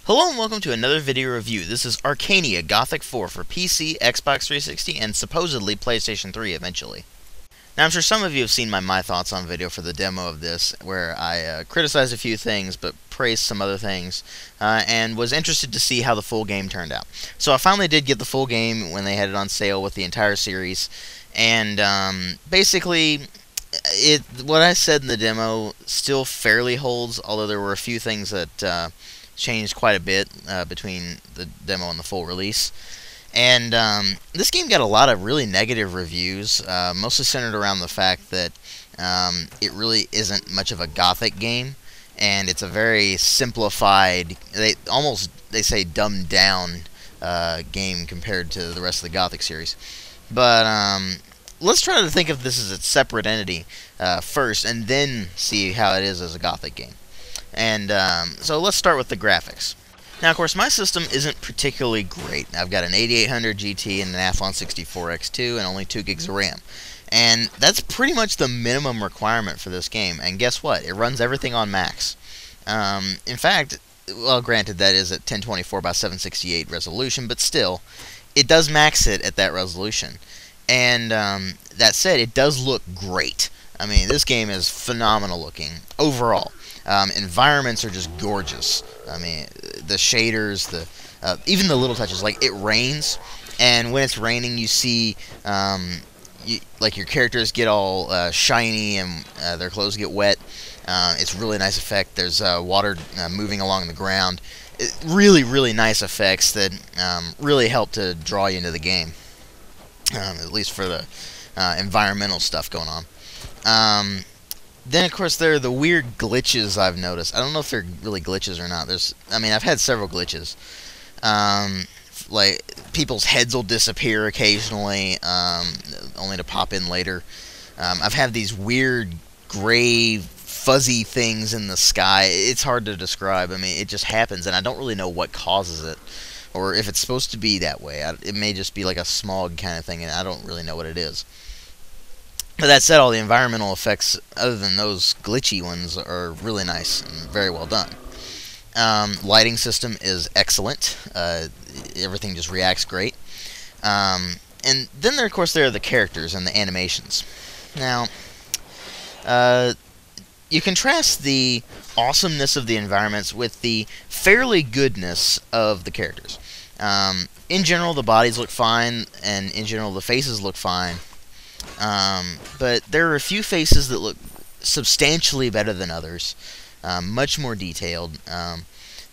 Hello and welcome to another video review. This is ArcaniA Gothic 4 for PC, Xbox 360, and supposedly PlayStation 3 eventually. Now I'm sure some of you have seen my thoughts on video for the demo of this, where I criticized a few things but praised some other things, and was interested to see how the full game turned out. So I finally did get the full game when they had it on sale with the entire series, and basically what I said in the demo still fairly holds, although there were a few things that changed quite a bit between the demo and the full release. And this game got a lot of really negative reviews, mostly centered around the fact that it really isn't much of a Gothic game, and it's a very simplified, they say dumbed down game compared to the rest of the Gothic series. But let's try to think of this as a separate entity first, and then see how it is as a Gothic game. And so let's start with the graphics. Now, of course, my system isn't particularly great. I've got an 8800 GT and an Athlon 64X2 and only 2 gigs of RAM. And that's pretty much the minimum requirement for this game. And guess what? It runs everything on max. In fact, well, granted, that is at 1024 by 768 resolution, but still, it does max it at that resolution. And that said, it does look great. I mean, this game is phenomenal looking overall. Environments are just gorgeous. I mean, the shaders, even the little touches. Like, it rains, and when it's raining, you see, like, your characters get all shiny, and their clothes get wet. It's a really nice effect. There's water moving along the ground. Really, really nice effects that really help to draw you into the game, at least for the environmental stuff going on. Then, of course, there are the weird glitches I've noticed. I don't know if they're really glitches or not. I mean, I've had several glitches. Like, people's heads will disappear occasionally, only to pop in later. I've had these weird gray, fuzzy things in the sky. It's hard to describe. I mean, it just happens, and I don't really know what causes it, or if it's supposed to be that way. It may just be like a smog kind of thing, and I don't really know what it is. But that said, all the environmental effects, other than those glitchy ones, are really nice and very well done. Lighting system is excellent. Everything just reacts great. And then, of course, there are the characters and the animations. Now, you contrast the awesomeness of the environments with the fairly goodness of the characters. In general, the bodies look fine, and in general, the faces look fine. But there are a few faces that look substantially better than others, much more detailed.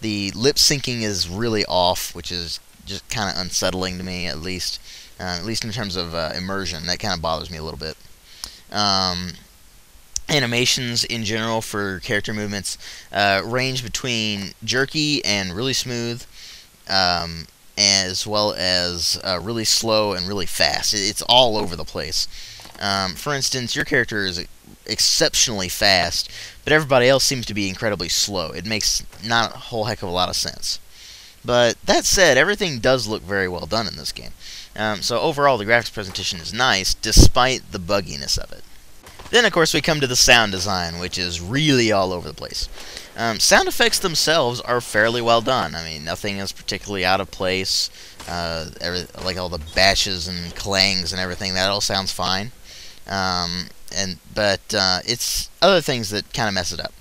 The lip syncing is really off, which is just kind of unsettling to me, at least in terms of immersion. That kind of bothers me a little bit. Animations in general for character movements range between jerky and really smooth, as well as really slow and really fast. It's all over the place. For instance, your character is exceptionally fast, but everybody else seems to be incredibly slow. It makes not a whole heck of a lot of sense. But that said, everything does look very well done in this game. So overall, the graphics presentation is nice, despite the bugginess of it. Then, of course, we come to the sound design, which is really all over the place. Sound effects themselves are fairly well done. I mean, nothing is particularly out of place. Like all the bashes and clangs and everything, that all sounds fine. But it's other things that kind of mess it up.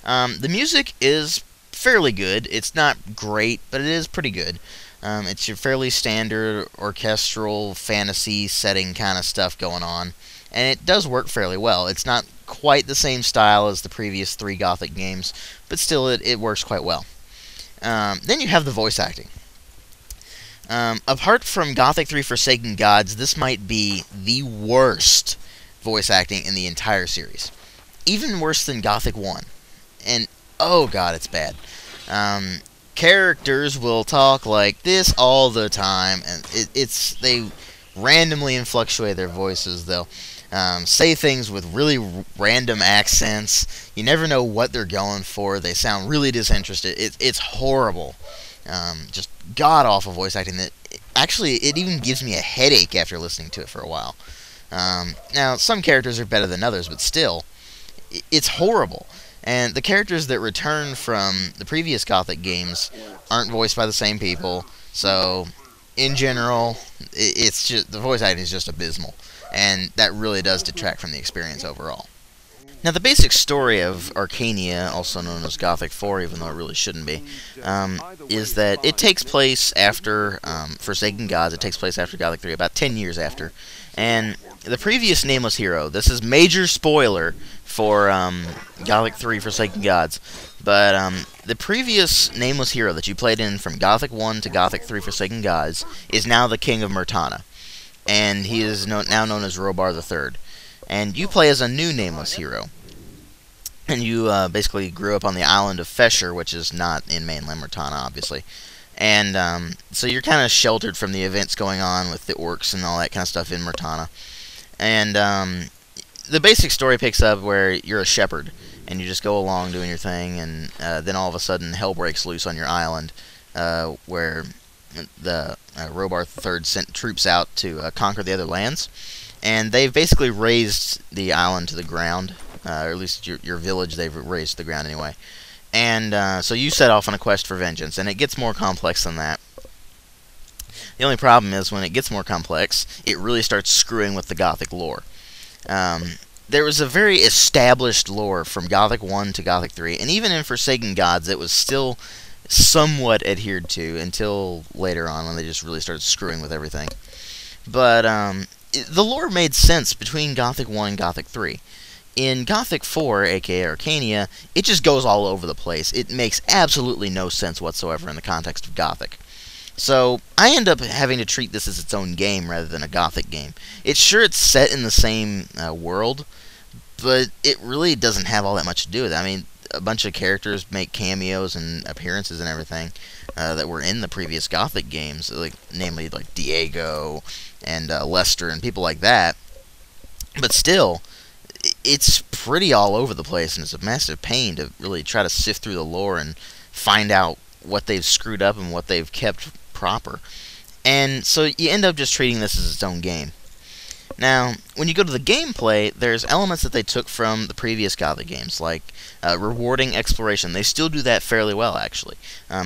The music is fairly good. It's not great, but it is pretty good. It's your fairly standard orchestral fantasy setting kind of stuff going on, and it does work fairly well. It's not quite the same style as the previous 3 Gothic games, but still it works quite well. Then you have the voice acting. Apart from Gothic 3 Forsaken Gods, this might be the worst voice acting in the entire series. Even worse than Gothic 1. And, oh god, it's bad. Characters will talk like this all the time, and they randomly fluctuate their voices. They'll say things with really random accents. You never know what they're going for. They sound really disinterested. It's horrible. Just god-awful voice acting that actually, it even gives me a headache after listening to it for a while. Now, some characters are better than others, but still, it's horrible. And the characters that return from the previous Gothic games aren't voiced by the same people, so in general, it's just the voice acting is just abysmal, and that really does detract from the experience overall. Now, the basic story of ArcaniA, also known as Gothic 4, even though it really shouldn't be, is that it takes place after Forsaken Gods. It takes place after Gothic 3, about 10 years after. And the previous nameless hero, this is major spoiler for Gothic 3 Forsaken Gods, but the previous nameless hero that you played in from Gothic 1 to Gothic 3 Forsaken Gods is now the King of Murtana, and he is now known as Robar III. And you play as a new nameless hero. And you basically grew up on the island of Fesher, which is not in mainland Murtana, obviously. And so you're kind of sheltered from the events going on with the orcs and all that kind of stuff in Murtana. And the basic story picks up where you're a shepherd, and you just go along doing your thing, and then all of a sudden hell breaks loose on your island, where the Robar III sent troops out to conquer the other lands. And they've basically razed the island to the ground, or at least your village they've razed to the ground anyway. And so you set off on a quest for vengeance, and it gets more complex than that. The only problem is when it gets more complex, it really starts screwing with the Gothic lore. There was a very established lore from Gothic 1 to Gothic 3, and even in Forsaken Gods it was still somewhat adhered to until later on when they just really started screwing with everything. But the lore made sense between Gothic 1 and Gothic 3. In Gothic 4, aka ArcaniA, it just goes all over the place. It makes absolutely no sense whatsoever in the context of Gothic. So I end up having to treat this as its own game rather than a Gothic game. It's set in the same world, but it really doesn't have all that much to do with it. I mean, a bunch of characters make cameos and appearances and everything that were in the previous Gothic games, namely Diego and Lester and people like that. But still, it's pretty all over the place, and it's a massive pain to really try to sift through the lore and find out what they've screwed up and what they've kept proper. And so you end up just treating this as its own game. Now, when you go to the gameplay, there's elements that they took from the previous Gothic games, like rewarding exploration. They still do that fairly well, actually.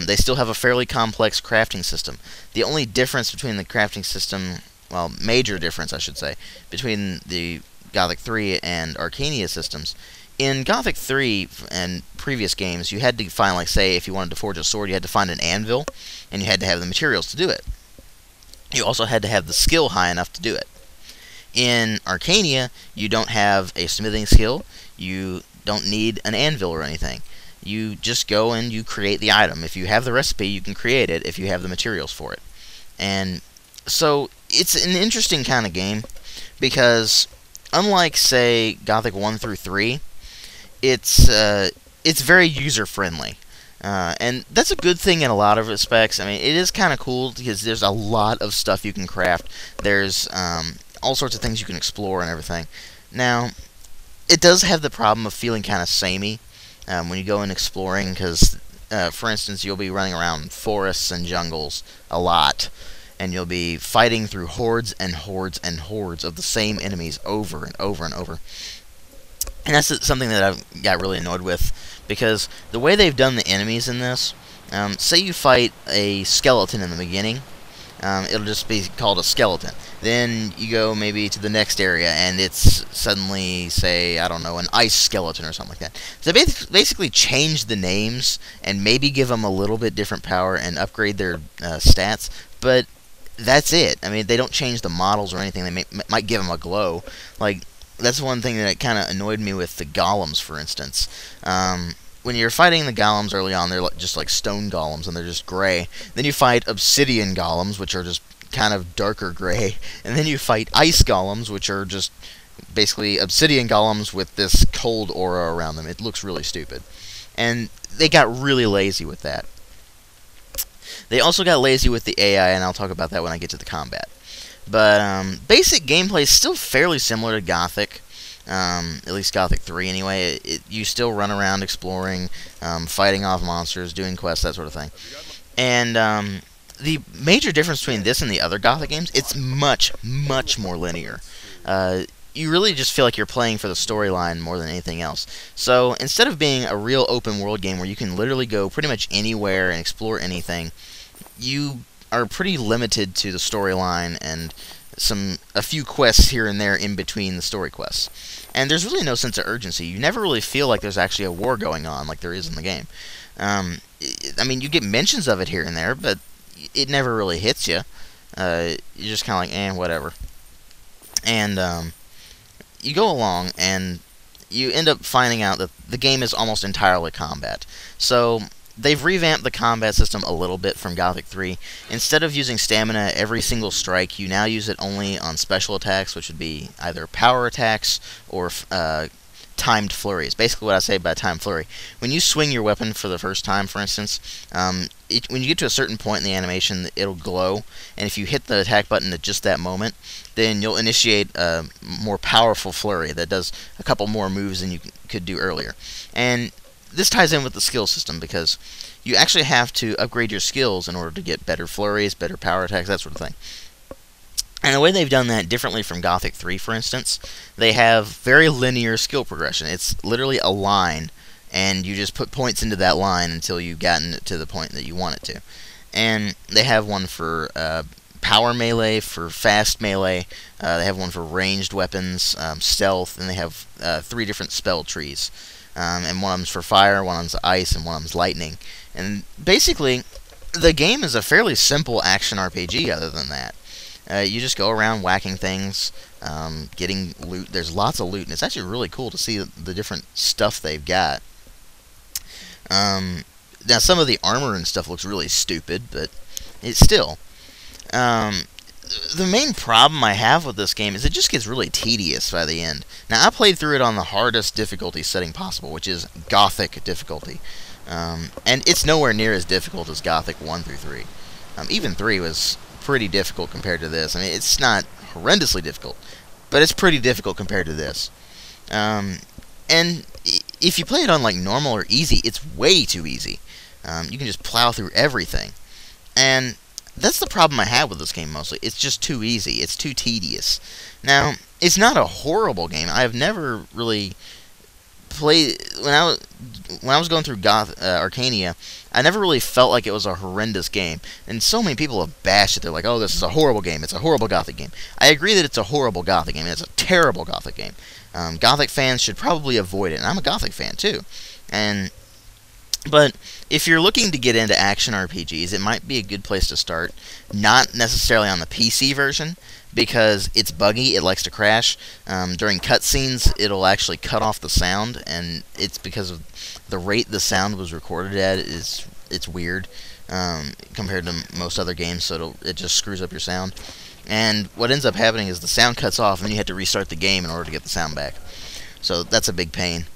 They still have a fairly complex crafting system. The only difference between the crafting system, well, major difference, I should say, between the Gothic 3 and ArcaniA systems, in Gothic 3 and previous games, you had to find, like, say, if you wanted to forge a sword, you had to find an anvil, and you had to have the materials to do it. You also had to have the skill high enough to do it. In ArcaniA, you don't have a smithing skill, you don't need an anvil or anything. You just go and you create the item. If you have the recipe, you can create it if you have the materials for it. And so it's an interesting kind of game, because unlike, say, Gothic 1 through 3, it's very user-friendly. And that's a good thing in a lot of respects. I mean, it is kind of cool because there's a lot of stuff you can craft. There's all sorts of things you can explore and everything. Now, it does have the problem of feeling kind of samey when you go in exploring, because, for instance, you'll be running around forests and jungles a lot, and you'll be fighting through hordes and hordes and hordes of the same enemies over and over and over. And that's something that I got really annoyed with, because the way they've done the enemies in this, say you fight a skeleton in the beginning, it'll just be called a skeleton. Then you go maybe to the next area, and it's suddenly, say, I don't know, an ice skeleton or something like that. So they basically change the names and maybe give them a little bit different power and upgrade their stats, but that's it. I mean, they don't change the models or anything. They might give them a glow. Like, that's one thing that kind of annoyed me with the golems, for instance. When you're fighting the golems early on, they're just like stone golems, and they're just gray. Then you fight obsidian golems, which are just kind of darker gray. And then you fight ice golems, which are just basically obsidian golems with this cold aura around them. It looks really stupid. And they got really lazy with that. They also got lazy with the AI, and I'll talk about that when I get to the combat. But basic gameplay is still fairly similar to Gothic, at least Gothic 3 anyway. You still run around exploring, fighting off monsters, doing quests, that sort of thing. And the major difference between this and the other Gothic games, it's much, much more linear. you really just feel like you're playing for the storyline more than anything else. So instead of being a real open world game where you can literally go pretty much anywhere and explore anything, you are pretty limited to the storyline and a few quests here and there in between the story quests. And there's really no sense of urgency. You never really feel like there's actually a war going on like there is in the game. I mean, you get mentions of it here and there, but it never really hits you. You're just kind of like, whatever. And you go along, and you end up finding out that the game is almost entirely combat. So they've revamped the combat system a little bit from Gothic 3. Instead of using stamina every single strike, you now use it only on special attacks, which would be either power attacks or timed flurries. Basically what I say by timed flurry. When you swing your weapon for the first time, for instance, when you get to a certain point in the animation, it'll glow, and if you hit the attack button at just that moment, then you'll initiate a more powerful flurry that does a couple more moves than you could do earlier. And this ties in with the skill system, because you actually have to upgrade your skills in order to get better flurries, better power attacks, that sort of thing. And the way they've done that differently from Gothic 3, for instance, they have very linear skill progression. It's literally a line, and you just put points into that line until you've gotten it to the point that you want it to. And they have one for power melee, for fast melee, they have one for ranged weapons, stealth, and they have 3 different spell trees. And one of them's for fire, one of them's ice, and one of them's lightning. And basically, the game is a fairly simple action RPG other than that. You just go around whacking things, getting loot. There's lots of loot, and it's actually really cool to see the different stuff they've got. Now, some of the armor and stuff looks really stupid, but it's still. The main problem I have with this game is it just gets really tedious by the end. Now, I played through it on the hardest difficulty setting possible, which is Gothic difficulty. And it's nowhere near as difficult as Gothic 1 through 3. Even 3 was pretty difficult compared to this. I mean, it's not horrendously difficult, but it's pretty difficult compared to this. And if you play it on like normal or easy, it's way too easy. You can just plow through everything. And that's the problem I have with this game mostly. It's just too easy. It's too tedious. Now, it's not a horrible game. I have never really played... When I was going through ArcaniA, I never really felt like it was a horrendous game. And so many people have bashed it. They're like, oh, this is a horrible game. It's a horrible Gothic game. I agree that it's a horrible Gothic game. It's a terrible Gothic game. Gothic fans should probably avoid it. And I'm a Gothic fan, too. But if you're looking to get into action RPGs, it might be a good place to start. Not necessarily on the PC version, because it's buggy, it likes to crash. During cutscenes, it'll actually cut off the sound, and it's because of the rate the sound was recorded at. It's weird compared to most other games, so it just screws up your sound. And what ends up happening is the sound cuts off, and you have to restart the game in order to get the sound back. So that's a big pain.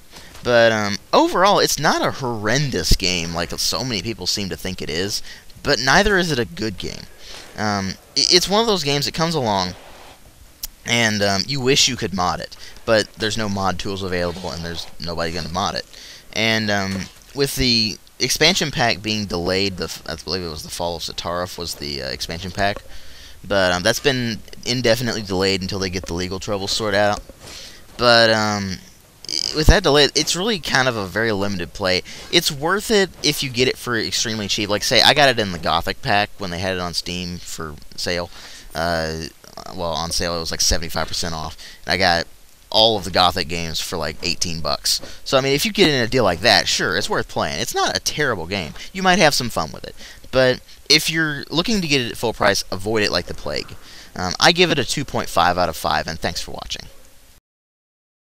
But overall, it's not a horrendous game like so many people seem to think it is, but neither is it a good game. It's one of those games that comes along, and you wish you could mod it, but there's no mod tools available, and there's nobody going to mod it. And with the expansion pack being delayed, I believe it was the Fall of Satarif was the expansion pack, but that's been indefinitely delayed until they get the legal troubles sorted out. But with that delay, it's really kind of a very limited play. It's worth it if you get it for extremely cheap. Like, say, I got it in the Gothic pack when they had it on Steam for sale. Well, on sale it was like 75% off. And I got all of the Gothic games for like $18. So, I mean, if you get in a deal like that, sure, it's worth playing. It's not a terrible game. You might have some fun with it. But if you're looking to get it at full price, avoid it like the plague. I give it a 2.5 out of 5, and thanks for watching.